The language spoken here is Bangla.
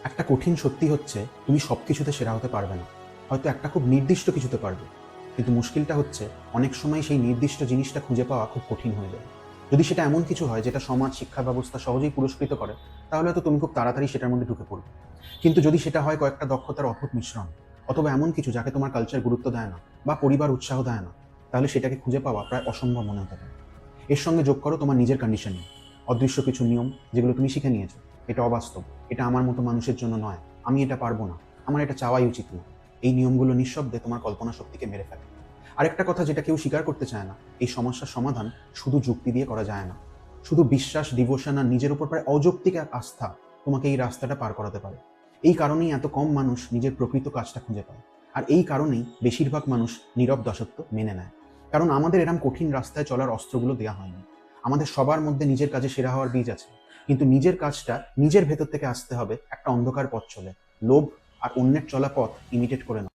একটা কঠিন সত্যি হচ্ছে তুমি সব কিছুতে সেরা হতে পারবে না। হয়তো একটা খুব নির্দিষ্ট কিছুতে পারবে, কিন্তু মুশকিলটা হচ্ছে অনেক সময় সেই নির্দিষ্ট জিনিসটা খুঁজে পাওয়া খুব কঠিন হয়ে যায়। যদি সেটা এমন কিছু হয় যেটা সমাজ শিক্ষা ব্যবস্থা সহজেই পুরস্কৃত করে, তাহলে হয়তো তুমি খুব তাড়াতাড়ি সেটার মধ্যে ঢুকে পড়বে। কিন্তু যদি সেটা হয় কয়েকটা দক্ষতার অদ্ভুত মিশ্রণ, অথবা এমন কিছু যাকে তোমার কালচার গুরুত্ব দেয় না বা পরিবার উৎসাহ দেয় না, তাহলে সেটাকে খুঁজে পাওয়া প্রায় অসম্ভব মনে হতে পারে। এর সঙ্গে যোগ করো তোমার নিজের কন্ডিশনিং, অদৃশ্য কিছু নিয়ম যেগুলো তুমি শিখে নিয়েছো। এটা অবাস্তব, এটা আমার মতো মানুষের জন্য নয়, আমি এটা পারবো না, আমার এটা চাওয়াই উচিত না। এই নিয়মগুলো নিঃশব্দে তোমার কল্পনা শক্তিকে মেরে ফেলে। আরেকটা কথা যেটা কেউ স্বীকার করতে চায় না, এই সমস্যার সমাধান শুধু যুক্তি দিয়ে করা যায় না। শুধু বিশ্বাস, ডিভোশন আর নিজের উপর প্রায় অযৌক্তিক এক আস্থা তোমাকে এই রাস্তাটা পার করাতে পারে। এই কারণেই এত কম মানুষ নিজের প্রকৃত কাজটা খুঁজে পায়। আর এই কারণেই বেশিরভাগ মানুষ নীরব দাসত্ব মেনে নেয়। কারণ আমাদের এরম কঠিন রাস্তায় চলার অস্ত্রগুলো দেওয়া হয়নি। আমাদের সবার মধ্যে নিজের কাজে সেরা হওয়ার বীজ আছে, কিন্তু নিজের কাজটা নিজের ভেতর থেকে আসতে হবে একটা অন্ধকার পথ চলে। লোভ আর অন্যের চলা পথ ইমিটেট করে না।